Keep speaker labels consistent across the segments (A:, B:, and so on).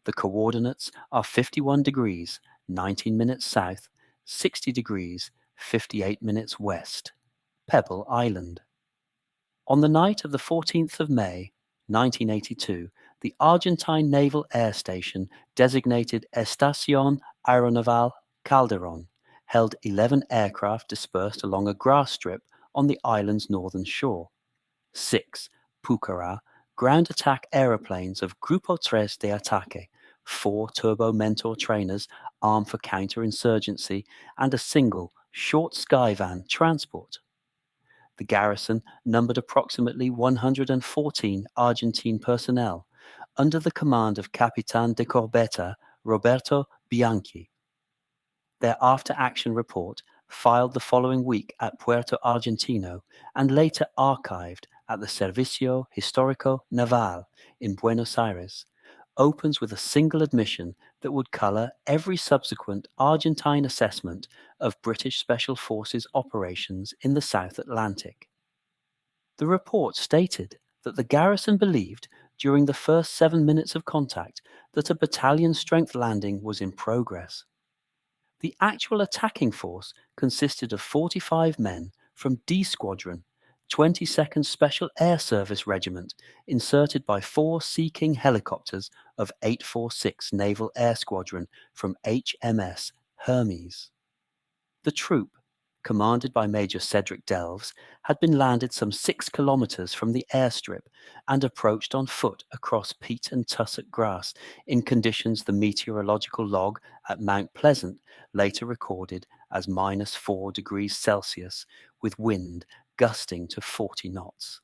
A: The coordinates are 51 degrees, 19 minutes south, 60 degrees, 58 minutes west. Pebble Island. On the night of the 14th of May, 1982, the Argentine Naval Air Station, designated Estación Aeronaval Calderón, held 11 aircraft dispersed along a grass strip on the island's northern shore. 6 Pucará ground attack aeroplanes of Grupo 3 de Ataque, 4 Turbo Mentor trainers armed for counterinsurgency, and a single short Skyvan transport. The garrison numbered approximately 114 Argentine personnel, under the command of Capitán de Corbeta Roberto Bianchi. Their after-action report, filed the following week at Puerto Argentino and later archived at the Servicio Histórico Naval in Buenos Aires, opens with a single admission that would colour every subsequent Argentine assessment of British Special Forces operations in the South Atlantic. The report stated that the garrison believed during the first 7 minutes of contact that a battalion-strength landing was in progress. The actual attacking force consisted of 45 men from D Squadron, 22nd Special Air Service Regiment, inserted by 4 Sea King helicopters of 846 Naval Air Squadron from HMS Hermes. The troop, commanded by Major Cedric Delves, had been landed some 6 kilometres from the airstrip and approached on foot across peat and tussock grass in conditions the meteorological log at Mount Pleasant later recorded as -4 degrees Celsius, with wind gusting to 40 knots.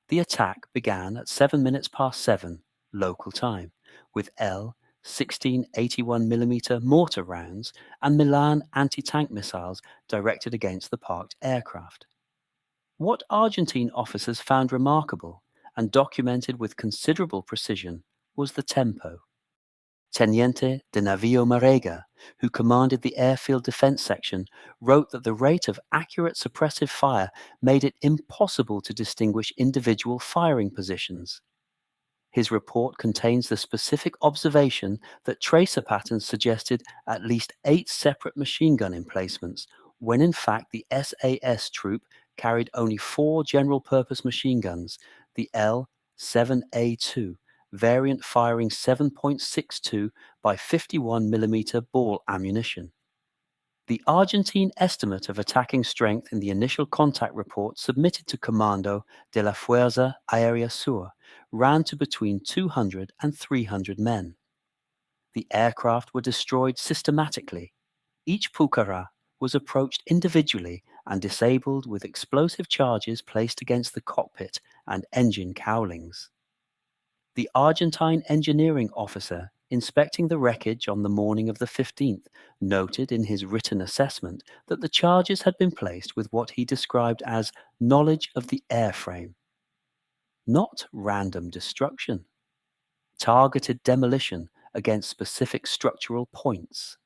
A: The attack began at 7 minutes past 7 local time, with L-16 81mm mortar rounds and Milan anti-tank missiles directed against the parked aircraft. What Argentine officers found remarkable and documented with considerable precision was the tempo. Teniente de Navío Marega, who commanded the airfield defense section, wrote that the rate of accurate suppressive fire made it impossible to distinguish individual firing positions. His report contains the specific observation that tracer patterns suggested at least 8 separate machine gun emplacements, when in fact the SAS troop carried only 4 general-purpose machine guns, the L-7A2, variant firing 7.62 by 51mm ball ammunition. The Argentine estimate of attacking strength in the initial contact report submitted to Comando de la Fuerza Aérea Sur ran to between 200 and 300 men. The aircraft were destroyed systematically. Each Pucará was approached individually and disabled with explosive charges placed against the cockpit and engine cowlings. The Argentine engineering officer inspecting the wreckage on the morning of the 15th noted in his written assessment that the charges had been placed with what he described as knowledge of the airframe. Not random destruction. Targeted demolition against specific structural points.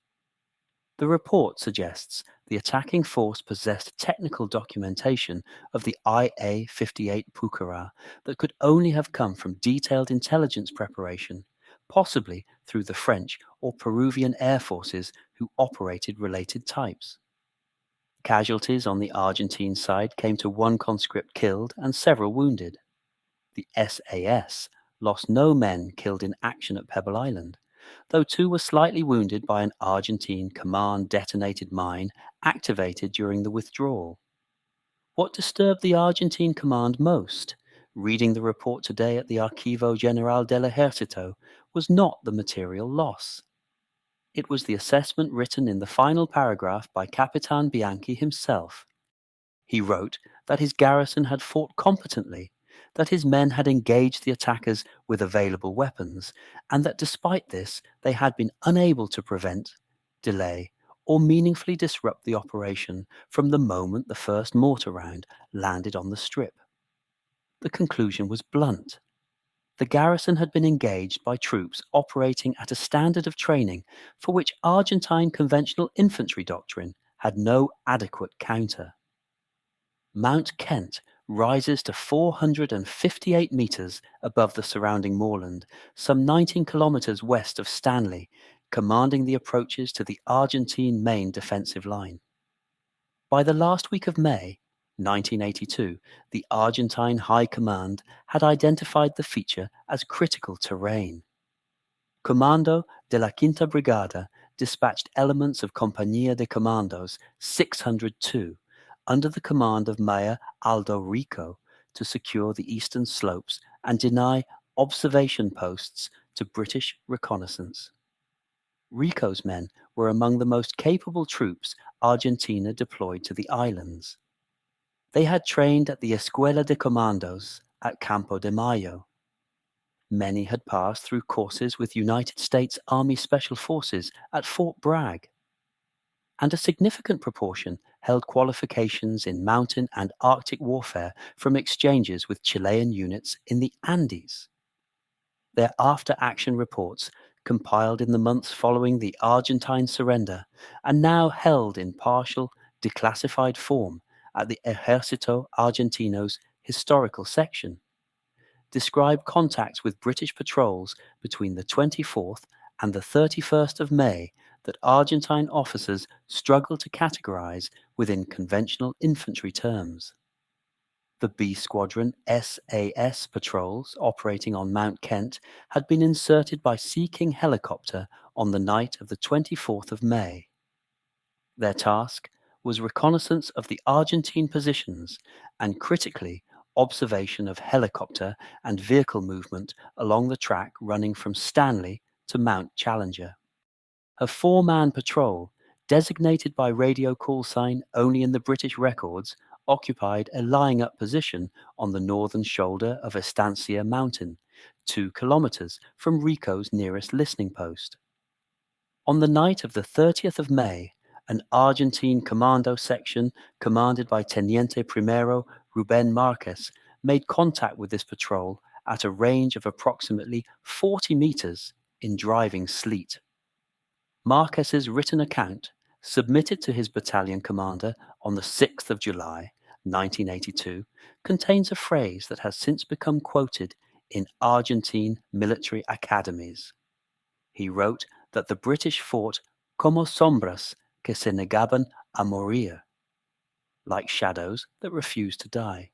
A: The report suggests the attacking force possessed technical documentation of the IA-58 Pucará that could only have come from detailed intelligence preparation, possibly through the French or Peruvian air forces who operated related types. Casualties on the Argentine side came to 1 conscript killed and several wounded. The SAS lost no men killed in action at Pebble Island, though 2 were slightly wounded by an Argentine command-detonated mine activated during the withdrawal. What disturbed the Argentine command most, reading the report today at the Archivo General del Ejército, was not the material loss. It was the assessment written in the final paragraph by Capitán Bianchi himself. He wrote that his garrison had fought competently, that his men had engaged the attackers with available weapons, and that despite this they had been unable to prevent, delay, or meaningfully disrupt the operation from the moment the first mortar round landed on the strip. The conclusion was blunt. The garrison had been engaged by troops operating at a standard of training for which Argentine conventional infantry doctrine had no adequate counter. Mount Kent rises to 458 meters above the surrounding moorland, some 19 kilometers west of Stanley, commanding the approaches to the Argentine main defensive line. By the last week of May 1982, the Argentine High Command had identified the feature as critical terrain. Comando de la Quinta Brigada dispatched elements of Compañía de Comandos 602 under the command of Mayor Aldo Rico to secure the eastern slopes and deny observation posts to British reconnaissance. Rico's men were among the most capable troops Argentina deployed to the islands. They had trained at the Escuela de Comandos at Campo de Mayo. Many had passed through courses with United States Army Special Forces at Fort Bragg, and a significant proportion held qualifications in mountain and Arctic warfare from exchanges with Chilean units in the Andes. Their after-action reports, compiled in the months following the Argentine surrender, and now held in partial, declassified form at the Ejército Argentino's historical section, describe contacts with British patrols between the 24th and the 31st of May that Argentine officers struggled to categorize within conventional infantry terms. The B Squadron SAS patrols operating on Mount Kent had been inserted by Sea King helicopter on the night of the 24th of May. Their task was reconnaissance of the Argentine positions and, critically, observation of helicopter and vehicle movement along the track running from Stanley to Mount Challenger. A four-man patrol, designated by radio call sign only in the British records, occupied a lying-up position on the northern shoulder of Estancia Mountain, 2 kilometers from Rico's nearest listening post. On the night of the 30th of May, an Argentine commando section commanded by Teniente Primero Ruben Marquez made contact with this patrol at a range of approximately 40 meters in driving sleet. Marquez's written account, submitted to his battalion commander on the 6th of July, 1982, contains a phrase that has since become quoted in Argentine military academies. He wrote that the British fought como sombras que se negaban a morir, like shadows that refused to die.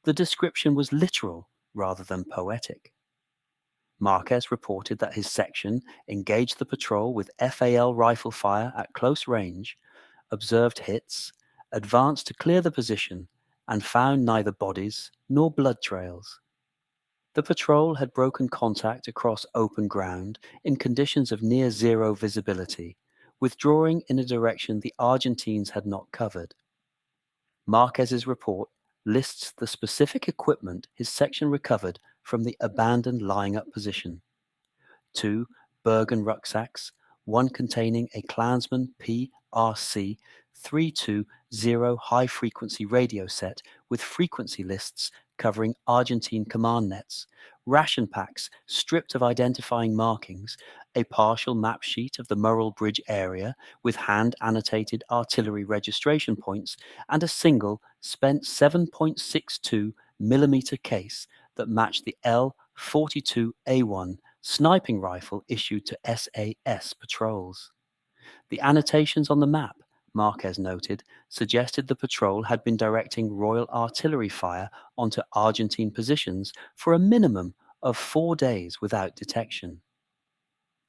A: The description was literal rather than poetic. Marquez reported that his section engaged the patrol with FAL rifle fire at close range, observed hits, advanced to clear the position, and found neither bodies nor blood trails. The patrol had broken contact across open ground in conditions of near zero visibility, withdrawing in a direction the Argentines had not covered. Marquez's report lists the specific equipment his section recovered from the abandoned lying-up position: 2 Bergen rucksacks, one containing a Klansman PRC 320 high-frequency radio set with frequency lists covering Argentine command nets, ration packs stripped of identifying markings, a partial map sheet of the Murrell Bridge area with hand-annotated artillery registration points, and a single spent 7.62 millimeter case that matched the L-42A1 sniping rifle issued to SAS patrols. The annotations on the map, Marquez noted, suggested the patrol had been directing Royal Artillery fire onto Argentine positions for a minimum of 4 days without detection.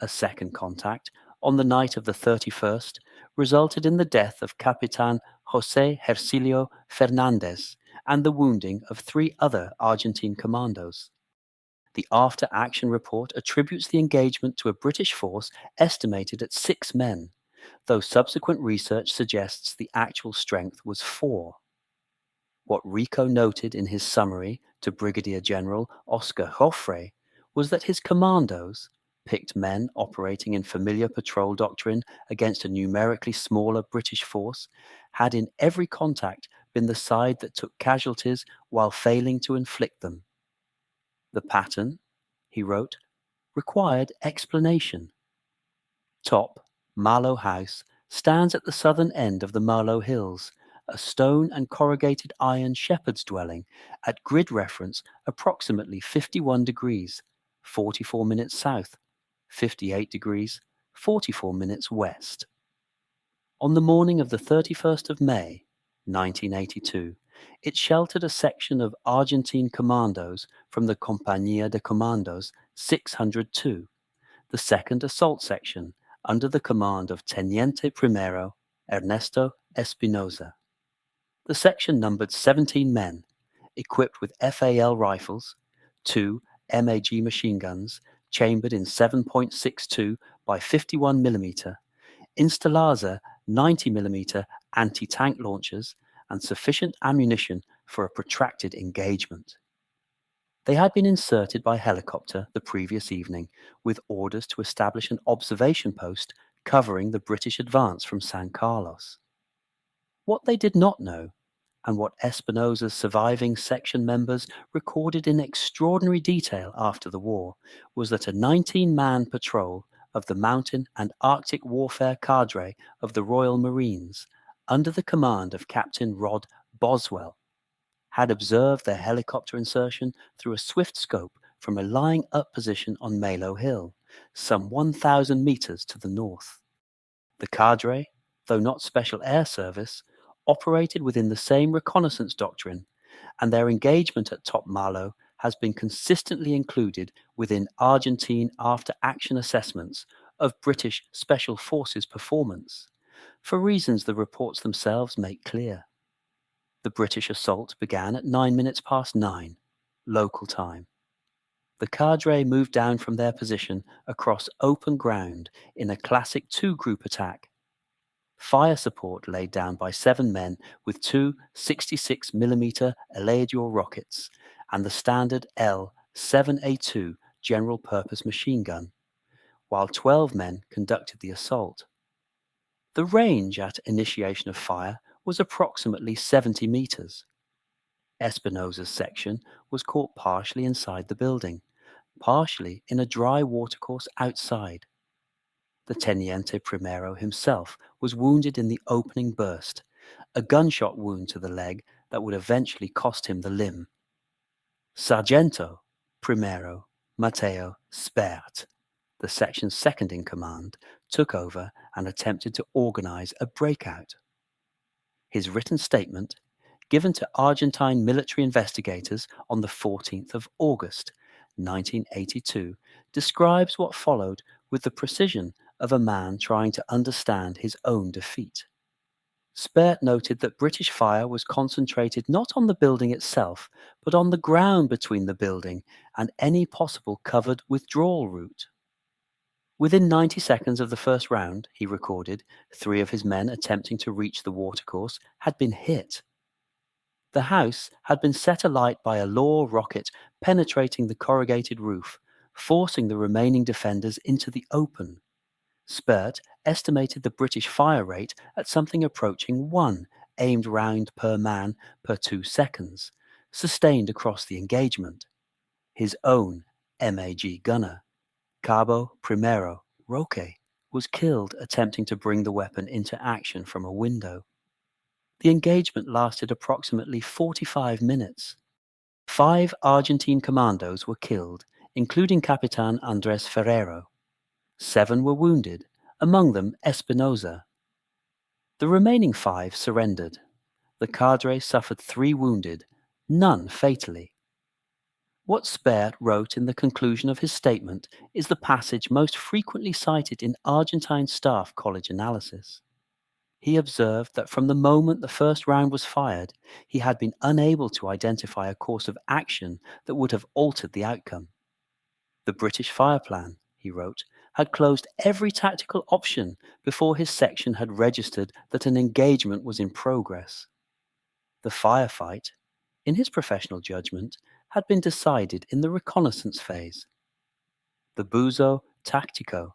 A: A second contact, on the night of the 31st, resulted in the death of Capitan José Hercilio Fernández and the wounding of 3 other Argentine commandos. The after-action report attributes the engagement to a British force estimated at 6 men, though subsequent research suggests the actual strength was 4. What Rico noted in his summary to Brigadier General Oscar Joffre was that his commandos, picked men operating in familiar patrol doctrine against a numerically smaller British force, had in every contact been the side that took casualties while failing to inflict them. The pattern, he wrote, required explanation. Top Marlow House stands at the southern end of the Marlow Hills, a stone and corrugated iron shepherd's dwelling at grid reference approximately 51 degrees, 44 minutes south, 58 degrees, 44 minutes west. On the morning of the 31st of May, 1982, it sheltered a section of Argentine Commandos from the Compañía de Comandos 602, the second assault section under the command of Teniente Primero Ernesto Espinosa. The section numbered 17 men, equipped with FAL rifles, 2 MAG machine guns chambered in 7.62 by 51 mm, Instalaza 90 mm anti-tank launchers, and sufficient ammunition for a protracted engagement. They had been inserted by helicopter the previous evening with orders to establish an observation post covering the British advance from San Carlos. What they did not know, and what Espinosa's surviving section members recorded in extraordinary detail after the war, was that a 19-man patrol of the mountain and Arctic warfare cadre of the Royal Marines, under the command of Captain Rod Boswell, had observed their helicopter insertion through a swift scope from a lying-up position on Malo Hill, some 1,000 meters to the north. The cadre, though not special air service, operated within the same reconnaissance doctrine, and their engagement at Top Malo has been consistently included within Argentine after-action assessments of British Special Forces performance, for reasons the reports themselves make clear. The British assault began at 9:09, local time. The cadre moved down from their position across open ground in a classic two-group attack. Fire support laid down by 7 men with 2 66mm Eladio rockets and the standard L-7A2 general-purpose machine gun, while 12 men conducted the assault. The range at initiation of fire was approximately 70 meters. Espinosa's section was caught partially inside the building, partially in a dry watercourse outside. The Teniente Primero himself was wounded in the opening burst, a gunshot wound to the leg that would eventually cost him the limb. Sargento Primero Mateo Spert, the section's second in command, took over and attempted to organize a breakout. His written statement, given to Argentine military investigators on the 14th of August, 1982, describes what followed with the precision of a man trying to understand his own defeat. Spert noted that British fire was concentrated not on the building itself, but on the ground between the building and any possible covered withdrawal route. Within 90 seconds of the first round, he recorded, 3 of his men attempting to reach the watercourse had been hit. The house had been set alight by a Law rocket penetrating the corrugated roof, forcing the remaining defenders into the open. Spert estimated the British fire rate at something approaching 1 aimed round per man per 2 seconds, sustained across the engagement. His own MAG gunner, Cabo Primero Roque, was killed attempting to bring the weapon into action from a window. The engagement lasted approximately 45 minutes. 5 Argentine commandos were killed, including Capitan Andres Ferrero. 7 were wounded, among them Espinosa. The remaining 5 surrendered. The cadre suffered 3 wounded, none fatally. What Spert wrote in the conclusion of his statement is the passage most frequently cited in Argentine Staff College analysis. He observed that from the moment the first round was fired, he had been unable to identify a course of action that would have altered the outcome. The British fire plan, he wrote, had closed every tactical option before his section had registered that an engagement was in progress. The firefight, in his professional judgment, had been decided in the reconnaissance phase. The Buzo Táctico,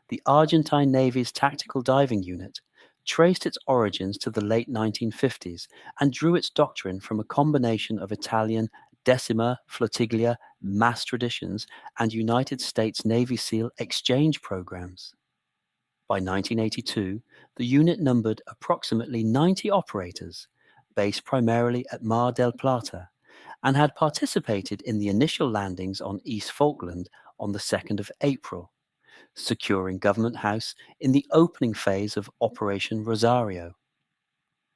A: the Argentine Navy's tactical diving unit, traced its origins to the late 1950s and drew its doctrine from a combination of Italian Decima Flottiglia mass traditions and United States Navy SEAL exchange programs. By 1982, the unit numbered approximately 90 operators, based primarily at Mar del Plata and had participated in the initial landings on East Falkland on the 2nd of April, securing Government House in the opening phase of Operation Rosario.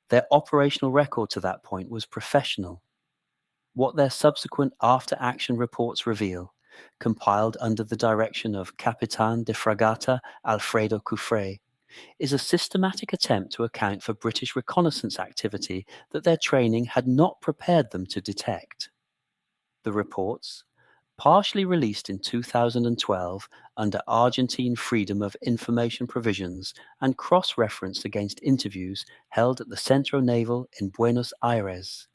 A: Their operational record to that point was professional. What their subsequent after-action reports reveal, compiled under the direction of Capitán de Fragata Alfredo Cufré, is a systematic attempt to account for British reconnaissance activity that their training had not prepared them to detect. The reports, partially released in 2012 under Argentine Freedom of Information provisions and cross-referenced against interviews held at the Centro Naval in Buenos Aires,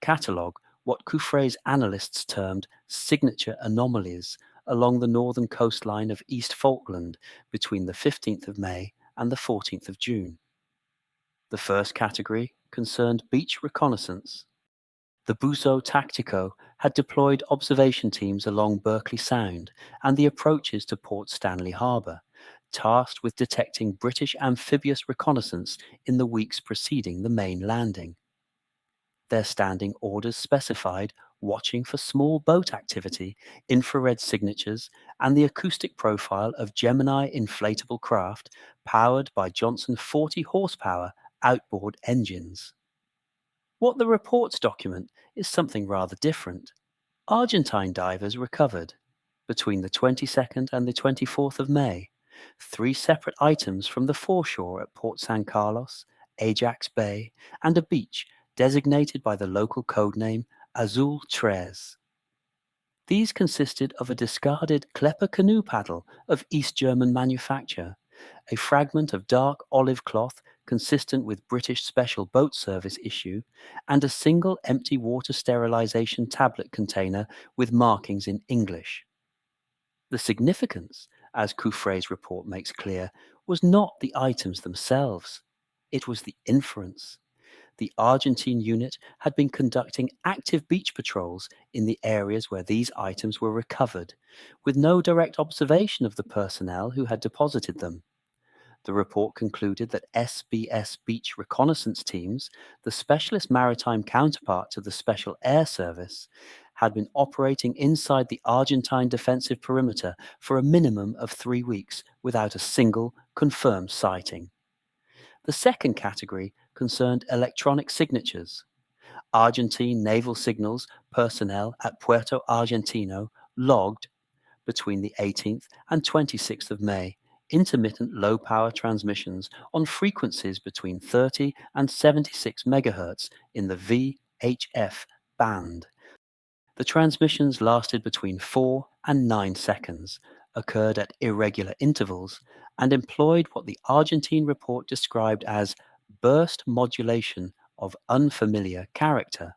A: catalogue what Cufré's analysts termed signature anomalies along the northern coastline of East Falkland between the 15th of May and the 14th of June. The first category concerned beach reconnaissance. The Buzo Tactico had deployed observation teams along Berkeley Sound and the approaches to Port Stanley Harbour, tasked with detecting British amphibious reconnaissance in the weeks preceding the main landing. Their standing orders specified watching for small boat activity, infrared signatures, and the acoustic profile of Gemini inflatable craft powered by Johnson 40 horsepower outboard engines. What the reports document is something rather different. Argentine divers recovered, between the 22nd and the 24th of May, 3 separate items from the foreshore at Port San Carlos, Ajax Bay, and a beach designated by the local codename Azul Tres. These consisted of a discarded Klepper canoe paddle of East German manufacture, a fragment of dark olive cloth consistent with British Special Boat Service issue, and a single empty water sterilization tablet container with markings in English. The significance, as Cufré's report makes clear, was not the items themselves. It was the inference. The Argentine unit had been conducting active beach patrols in the areas where these items were recovered, with no direct observation of the personnel who had deposited them. The report concluded that SBS beach reconnaissance teams, the specialist maritime counterpart to the Special Air Service, had been operating inside the Argentine defensive perimeter for a minimum of 3 weeks without a single confirmed sighting. The second category concerned electronic signatures. Argentine naval signals personnel at Puerto Argentino logged, between the 18th and 26th of May, intermittent low-power transmissions on frequencies between 30 and 76 MHz in the VHF band. The transmissions lasted between 4 and 9 seconds, occurred at irregular intervals, and employed what the Argentine report described as burst modulation of unfamiliar character.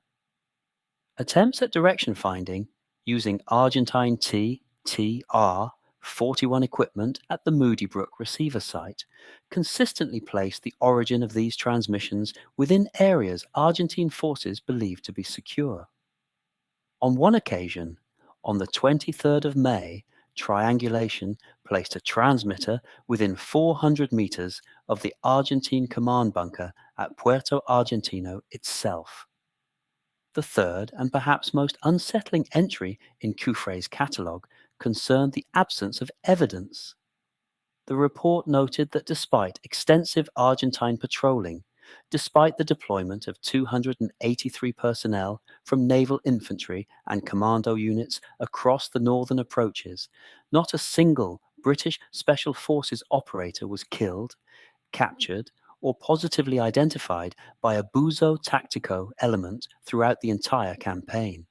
A: Attempts at direction finding using Argentine TR 41 equipment at the Moody Brook receiver site consistently placed the origin of these transmissions within areas Argentine forces believed to be secure. On one occasion, on the 23rd of May, triangulation placed a transmitter within 400 meters of the Argentine command bunker at Puerto Argentino itself. The third and perhaps most unsettling entry in Cufré's catalogue concerned the absence of evidence. The report noted that despite extensive Argentine patrolling, despite the deployment of 283 personnel from naval infantry and commando units across the northern approaches, not a single British Special Forces operator was killed, captured, or positively identified by a Buzo Tactico element throughout the entire campaign.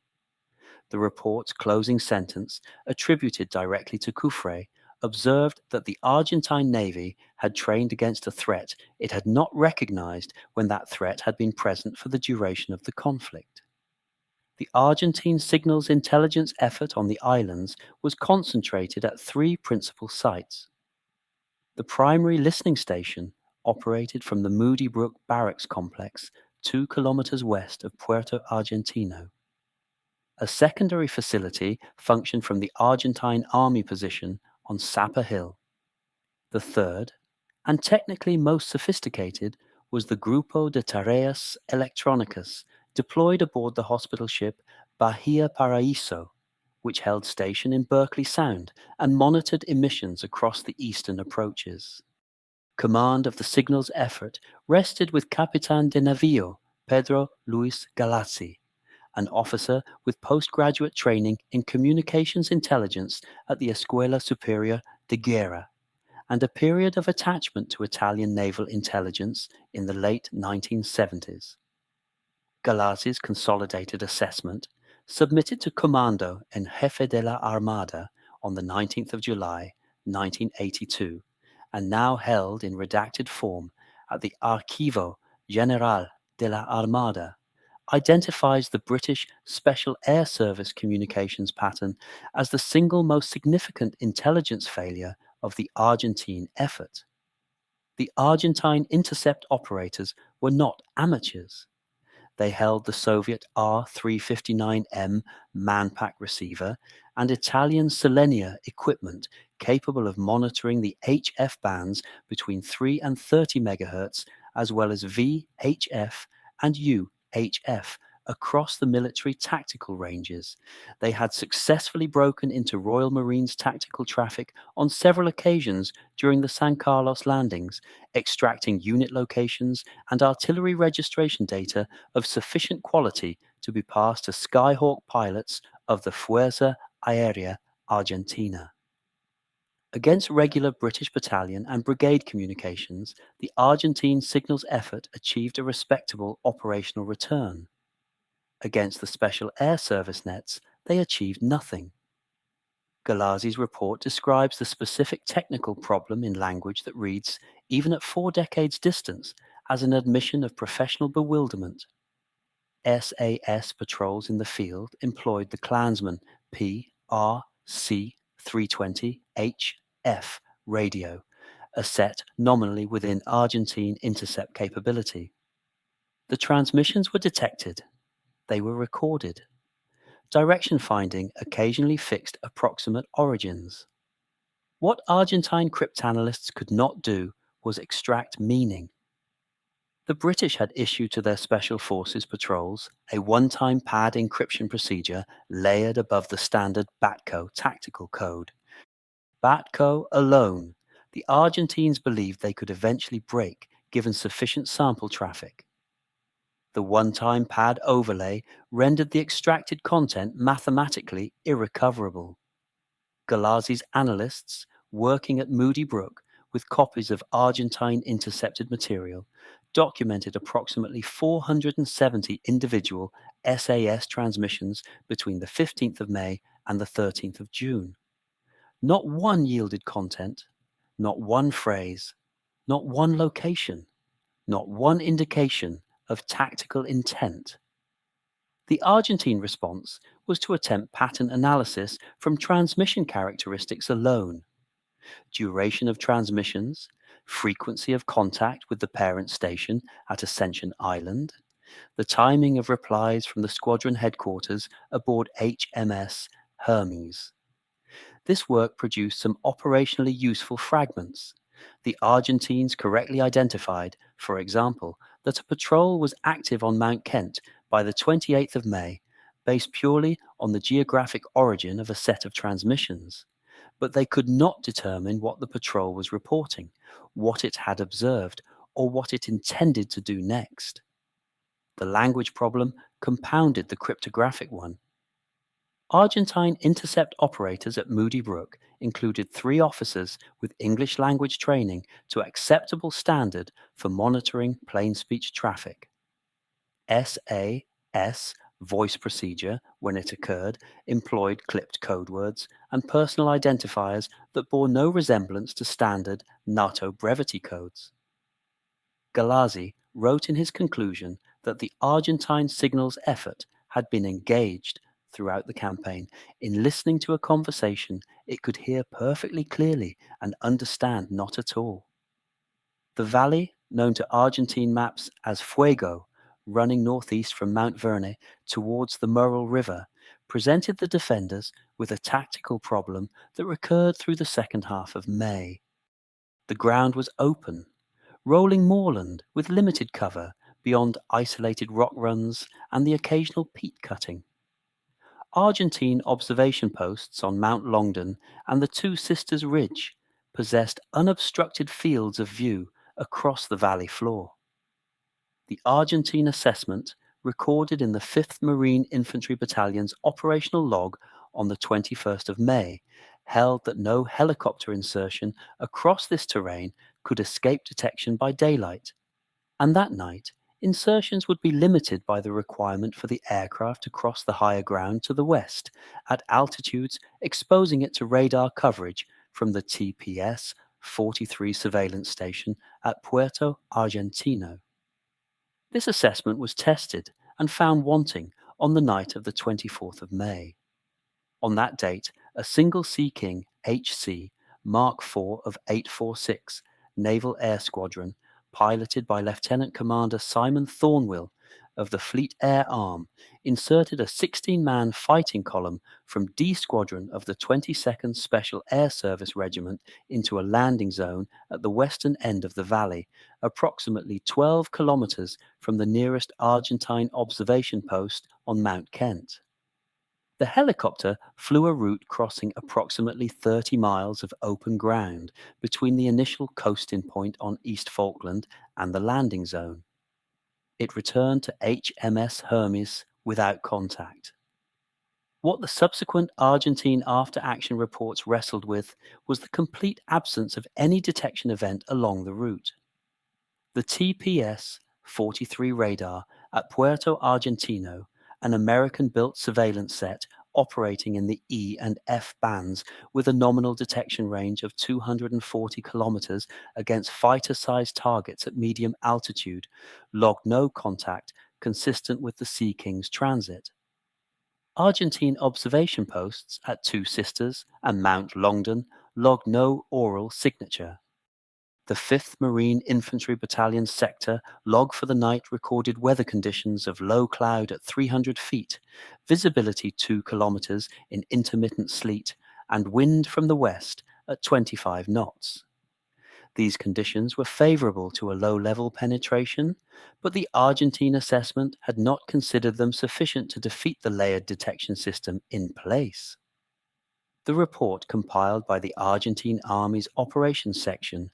A: The report's closing sentence, attributed directly to Cufré, observed that the Argentine Navy had trained against a threat it had not recognized when that threat had been present for the duration of the conflict. The Argentine signals intelligence effort on the islands was concentrated at 3 principal sites. The primary listening station operated from the Moody Brook Barracks complex 2 kilometers west of Puerto Argentino. A secondary facility functioned from the Argentine Army position on Sapper Hill. The third, and technically most sophisticated, was the Grupo de Tareas Electrónicas deployed aboard the hospital ship Bahia Paraíso, which held station in Berkeley Sound and monitored emissions across the eastern approaches. Command of the signals effort rested with Capitán de Navío Pedro Luis Galassi, an officer with postgraduate training in communications intelligence at the Escuela Superior de Guerra, and a period of attachment to Italian naval intelligence in the late 1970s. Galassi's consolidated assessment, submitted to Comando en Jefe de la Armada on the 19th of July, 1982, and now held in redacted form at the Archivo General de la Armada, identifies the British Special Air Service communications pattern as the single most significant intelligence failure of the Argentine effort. The Argentine intercept operators were not amateurs. They held the Soviet R-359M Manpack receiver and Italian Selenia equipment capable of monitoring the HF bands between 3 and 30 MHz, as well as VHF and UHF across the military tactical ranges. They had successfully broken into Royal Marines tactical traffic on several occasions during the San Carlos landings, extracting unit locations and artillery registration data of sufficient quality to be passed to Skyhawk pilots of the Fuerza Aérea Argentina. Against regular British battalion and brigade communications, the Argentine signals effort achieved a respectable operational return. Against the Special Air Service nets, they achieved nothing. Galassi's report describes the specific technical problem in language that reads, even at 4 decades distance, as an admission of professional bewilderment. SAS patrols in the field employed the Klansman PRC 320HF radio, a set nominally within Argentine intercept capability. The transmissions were detected. They were recorded. Direction finding occasionally fixed approximate origins. What Argentine cryptanalysts could not do was extract meaning. The British had issued to their special forces patrols a one-time pad encryption procedure layered above the standard BATCO tactical code. BATCO alone, the Argentines believed they could eventually break given sufficient sample traffic. The one-time pad overlay rendered the extracted content mathematically irrecoverable. Galassi's analysts, working at Moody Brook with copies of Argentine intercepted material, documented approximately 470 individual SAS transmissions between the 15th of May and the 13th of June. Not one yielded content, not one phrase, not one location, not one indication of tactical intent. The Argentine response was to attempt pattern analysis from transmission characteristics alone. Duration of transmissions, frequency of contact with the parent station at Ascension Island, the timing of replies from the squadron headquarters aboard HMS Hermes. This work produced some operationally useful fragments. The Argentines correctly identified, for example, that a patrol was active on Mount Kent by the 28th of May, based purely on the geographic origin of a set of transmissions. But they could not determine what the patrol was reporting, what it had observed, or what it intended to do next. The language problem compounded the cryptographic one. Argentine intercept operators at Moody Brook included 3 officers with English language training to acceptable standard for monitoring plain speech traffic. SAS voice procedure, when it occurred, employed clipped code words and personal identifiers that bore no resemblance to standard NATO brevity codes. Galassi wrote in his conclusion that the Argentine signals effort had been engaged throughout the campaign in listening to a conversation it could hear perfectly clearly and understand not at all. The valley, known to Argentine maps as Fuego, running northeast from Mount Verne towards the Murrell River, presented the defenders with a tactical problem that recurred through the second half of May. The ground was open. rolling moorland with limited cover beyond isolated rock runs and the occasional peat cutting. Argentine observation posts on Mount Longdon and the Two Sisters Ridge possessed unobstructed fields of view across the valley floor. The Argentine assessment, recorded in the 5th Marine Infantry Battalion's operational log on the 21st of May, held that no helicopter insertion across this terrain could escape detection by daylight, and that night insertions would be limited by the requirement for the aircraft to cross the higher ground to the west at altitudes exposing it to radar coverage from the TPS 43 surveillance station at Puerto Argentino. This assessment was tested and found wanting on the night of the 24th of May. On that date, a single Sea King HC Mark IV of 846 Naval Air Squadron, piloted by Lieutenant Commander Simon Thornwill of the Fleet Air Arm, inserted a 16-man fighting column from D Squadron of the 22nd Special Air Service Regiment into a landing zone at the western end of the valley, approximately 12 kilometers from the nearest Argentine observation post on Mount Kent. The helicopter flew a route crossing approximately 30 miles of open ground between the initial coasting point on East Falkland and the landing zone. It returned to HMS Hermes without contact. What the subsequent Argentine after-action reports wrestled with was the complete absence of any detection event along the route. The TPS-43 radar at Puerto Argentino, an American-built surveillance set operating in the E and F bands with a nominal detection range of 240 kilometers against fighter-sized targets at medium altitude, logged no contact consistent with the Sea King's transit. Argentine observation posts at Two Sisters and Mount Longdon logged no oral signature. The 5th Marine Infantry Battalion sector log for the night recorded weather conditions of low cloud at 300 feet, visibility 2 kilometers in intermittent sleet, and wind from the west at 25 knots. These conditions were favorable to a low-level penetration, but the Argentine assessment had not considered them sufficient to defeat the layered detection system in place. The report compiled by the Argentine Army's Operations Section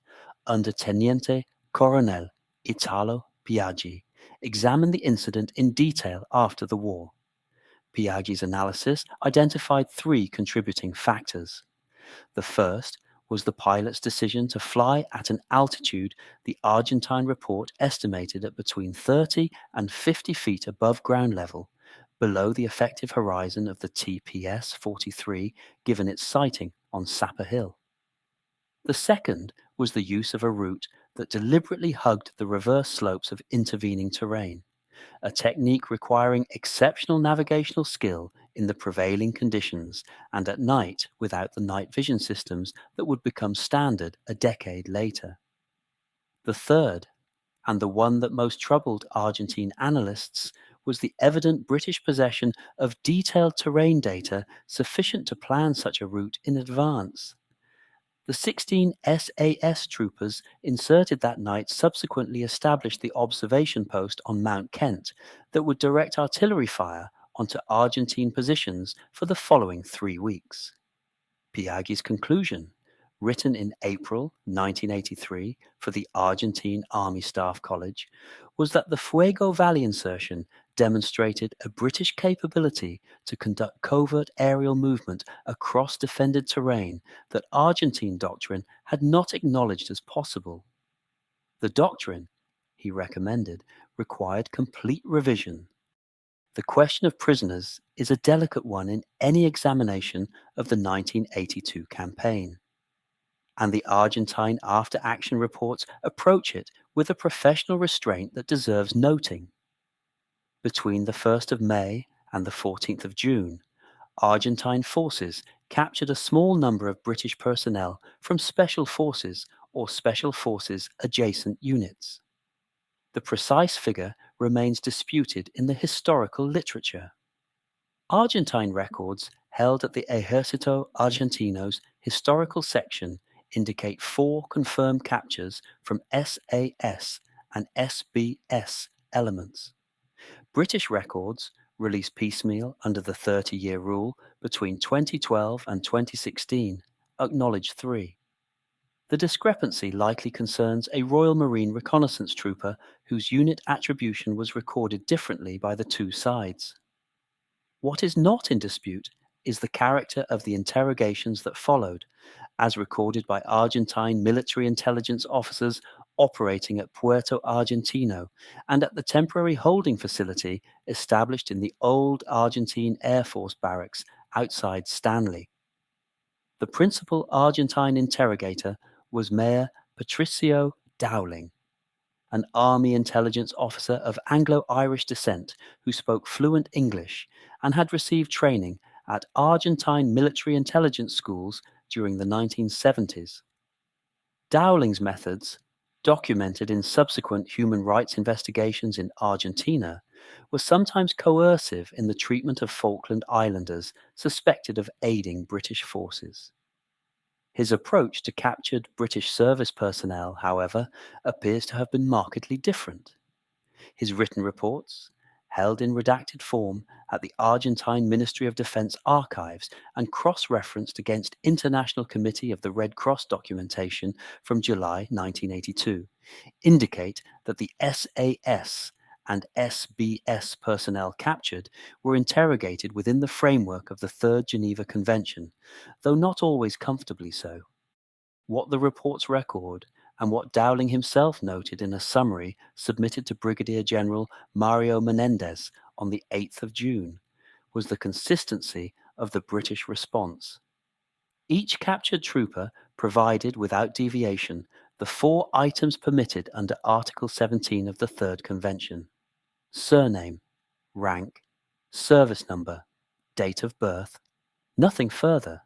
A: under Teniente Coronel Italo Biaggi examined the incident in detail after the war. Biaggi's analysis identified 3 contributing factors. The first was the pilot's decision to fly at an altitude the Argentine report estimated at between 30 and 50 feet above ground level, below the effective horizon of the TPS-43 given its sighting on Sapper Hill. The second was the use of a route that deliberately hugged the reverse slopes of intervening terrain, a technique requiring exceptional navigational skill in the prevailing conditions and at night without the night vision systems that would become standard a decade later. The third, and the one that most troubled Argentine analysts, was the evident British possession of detailed terrain data sufficient to plan such a route in advance. The 16 SAS troopers inserted that night subsequently established the observation post on Mount Kent that would direct artillery fire onto Argentine positions for the following 3 weeks. Biaggi's conclusion, written in April 1983 for the Argentine Army Staff College, was that the Fuego Valley insertion demonstrated a British capability to conduct covert aerial movement across defended terrain that Argentine doctrine had not acknowledged as possible. The doctrine, he recommended, required complete revision. The question of prisoners is a delicate one in any examination of the 1982 campaign, and the Argentine after-action reports approach it with a professional restraint that deserves noting. Between the 1st of May and the 14th of June, Argentine forces captured a small number of British personnel from Special Forces or Special Forces adjacent units. The precise figure remains disputed in the historical literature. Argentine records held at the Ejército Argentino's historical section indicate 4 confirmed captures from SAS and SBS elements. British records, released piecemeal under the 30-year rule between 2012 and 2016, acknowledge 3. The discrepancy likely concerns a Royal Marine reconnaissance trooper whose unit attribution was recorded differently by the two sides. What is not in dispute is the character of the interrogations that followed, as recorded by Argentine military intelligence officers operating at Puerto Argentino and at the temporary holding facility established in the old Argentine Air Force barracks outside Stanley. The principal Argentine interrogator was Mayor Patricio Dowling, an Army intelligence officer of Anglo-Irish descent who spoke fluent English and had received training at Argentine military intelligence schools during the 1970s. Dowling's methods, documented in subsequent human rights investigations in Argentina, were sometimes coercive in the treatment of Falkland Islanders suspected of aiding British forces. His approach to captured British service personnel, however, appears to have been markedly different. His written reports, held in redacted form at the Argentine Ministry of Defence archives and cross-referenced against International Committee of the Red Cross documentation from July 1982, indicate that the SAS and SBS personnel captured were interrogated within the framework of the Third Geneva Convention, though not always comfortably so. What the reports record, and what Dowling himself noted in a summary submitted to Brigadier General Mario Menendez on the 8th of June, was the consistency of the British response. Each captured trooper provided without deviation the 4 items permitted under Article 17 of the Third Convention: surname, rank, service number, date of birth, nothing further,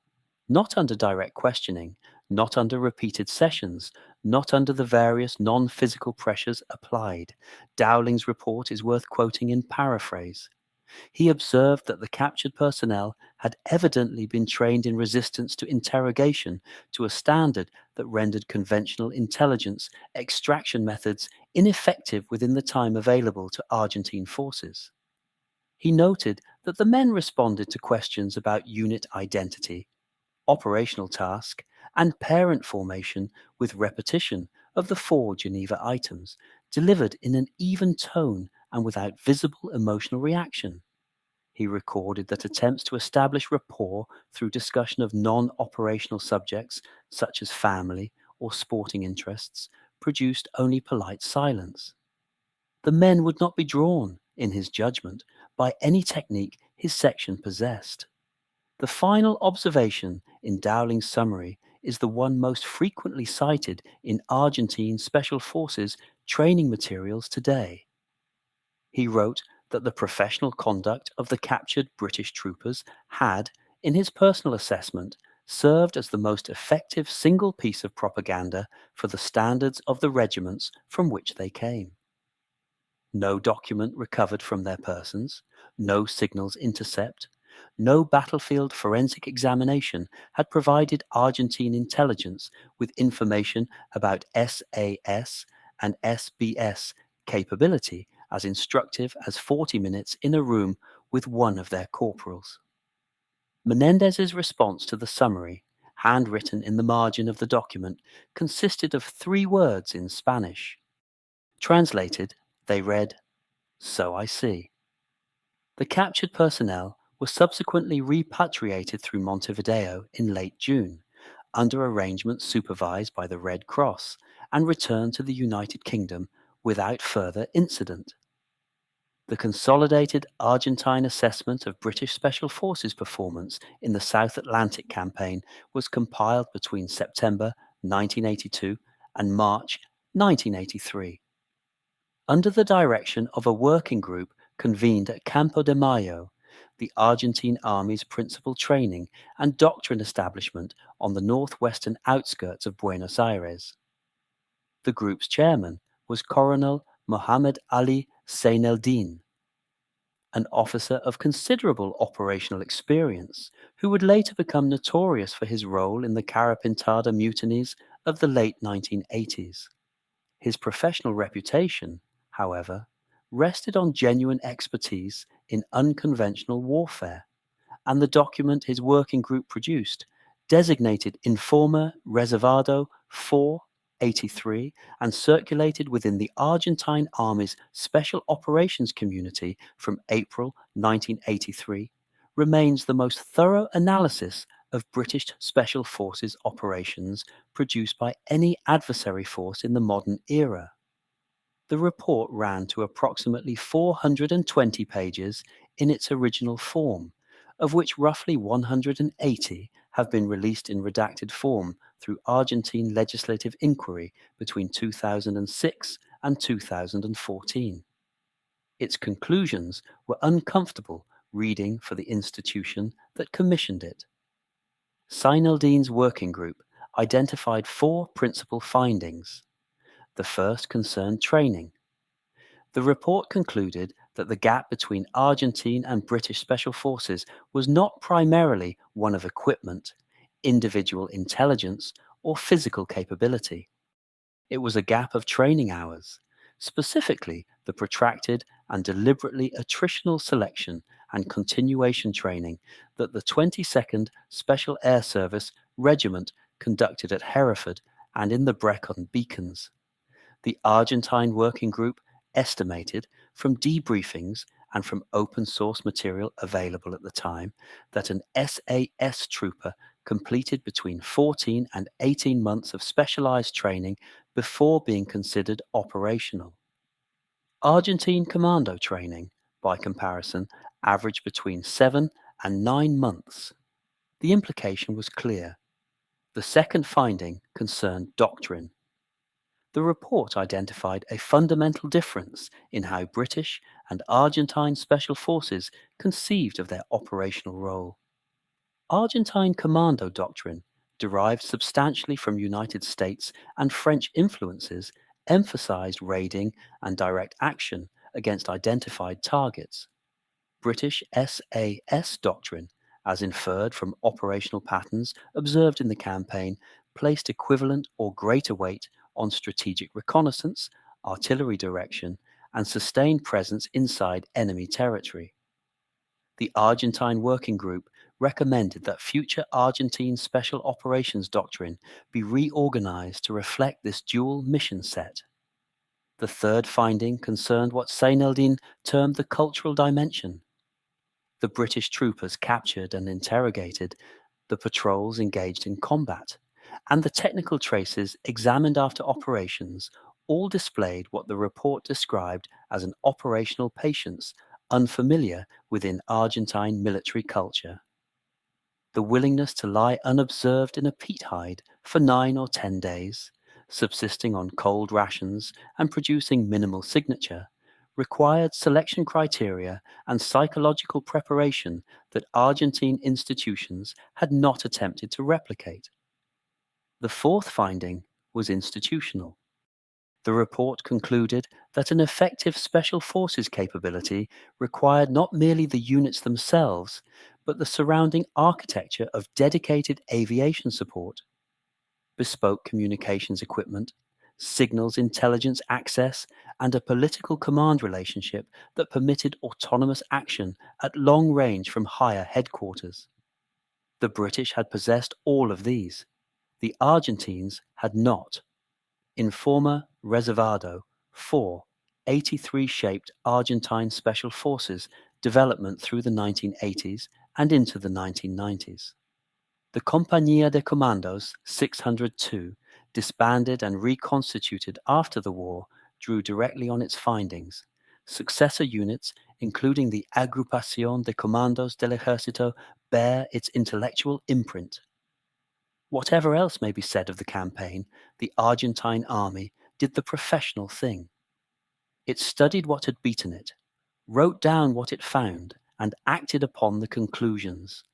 A: not under direct questioning, not under repeated sessions, not under the various non-physical pressures applied. Dowling's report is worth quoting in paraphrase. He observed that the captured personnel had evidently been trained in resistance to interrogation to a standard that rendered conventional intelligence extraction methods ineffective within the time available to Argentine forces. He noted that the men responded to questions about unit identity, operational task, and parent formation with repetition of the 4 Geneva items, delivered in an even tone and without visible emotional reaction. He recorded that attempts to establish rapport through discussion of non-operational subjects, such as family or sporting interests, produced only polite silence. The men would not be drawn, in his judgment, by any technique his section possessed. The final observation in Dowling's summary is the one most frequently cited in Argentine Special Forces training materials today. He wrote that the professional conduct of the captured British troopers had, in his personal assessment, served as the most effective single piece of propaganda for the standards of the regiments from which they came. No document recovered from their persons, no signals intercept, no battlefield forensic examination had provided Argentine intelligence with information about SAS and SBS capability as instructive as 40 minutes in a room with one of their corporals. Menendez's response to the summary, handwritten in the margin of the document, consisted of 3 words in Spanish. Translated, they read, "So I see." The captured personnel were subsequently repatriated through Montevideo in late June, under arrangements supervised by the Red Cross, and returned to the United Kingdom without further incident. The consolidated Argentine assessment of British Special Forces performance in the South Atlantic campaign was compiled between September 1982 and March 1983. Under the direction of a working group convened at Campo de Mayo, the Argentine Army's principal training and doctrine establishment on the northwestern outskirts of Buenos Aires. The group's chairman was Colonel Mohammed Ali Saineldin. an officer of considerable operational experience who would later become notorious for his role in the Carapintada mutinies of the late 1980s. His professional reputation, however, rested on genuine expertise in unconventional warfare, and the document his working group produced, designated Informe Reservado 483 and circulated within the Argentine Army's Special Operations Community from April 1983, remains the most thorough analysis of British Special Forces operations produced by any adversary force in the modern era. The report ran to approximately 420 pages in its original form, of which roughly 180 have been released in redacted form through Argentine legislative inquiry between 2006 and 2014. Its conclusions were uncomfortable reading for the institution that commissioned it. Seineldine's working group identified 4 principal findings. The first concerned training. The report concluded that the gap between Argentine and British Special Forces was not primarily one of equipment, individual intelligence, or physical capability. It was a gap of training hours, specifically the protracted and deliberately attritional selection and continuation training that the 22nd Special Air Service Regiment conducted at Hereford and in the Brecon Beacons. The Argentine Working Group estimated from debriefings and from open source material available at the time that an SAS trooper completed between 14 and 18 months of specialized training before being considered operational. Argentine commando training, by comparison, averaged between 7 and 9 months. The implication was clear. The second finding concerned doctrine. The report identified a fundamental difference in how British and Argentine Special Forces conceived of their operational role. Argentine commando doctrine, derived substantially from United States and French influences, emphasized raiding and direct action against identified targets. British SAS doctrine, as inferred from operational patterns observed in the campaign, placed equivalent or greater weight on strategic reconnaissance, artillery direction, and sustained presence inside enemy territory. The Argentine Working Group recommended that future Argentine Special Operations doctrine be reorganized to reflect this dual mission set. The third finding concerned what Seineldin termed the cultural dimension. The British troopers captured and interrogated, the patrols engaged in combat, and the technical traces examined after operations all displayed what the report described as an operational patience unfamiliar within Argentine military culture. The willingness to lie unobserved in a peat hide for 9 or 10 days, subsisting on cold rations and producing minimal signature, required selection criteria and psychological preparation that Argentine institutions had not attempted to replicate. The fourth finding was institutional. The report concluded that an effective Special Forces capability required not merely the units themselves, but the surrounding architecture of dedicated aviation support, bespoke communications equipment, signals intelligence access, and a political command relationship that permitted autonomous action at long range from higher headquarters. The British had possessed all of these. The Argentines had not. Informe Reservado 4, 83-shaped Argentine Special Forces development through the 1980s and into the 1990s. The Compañía de Comandos 602, disbanded and reconstituted after the war, drew directly on its findings. Successor units, including the Agrupación de Comandos del Ejército, bear its intellectual imprint. Whatever else may be said of the campaign, the Argentine army did the professional thing. It studied what had beaten it, wrote down what it found, and acted upon the conclusions.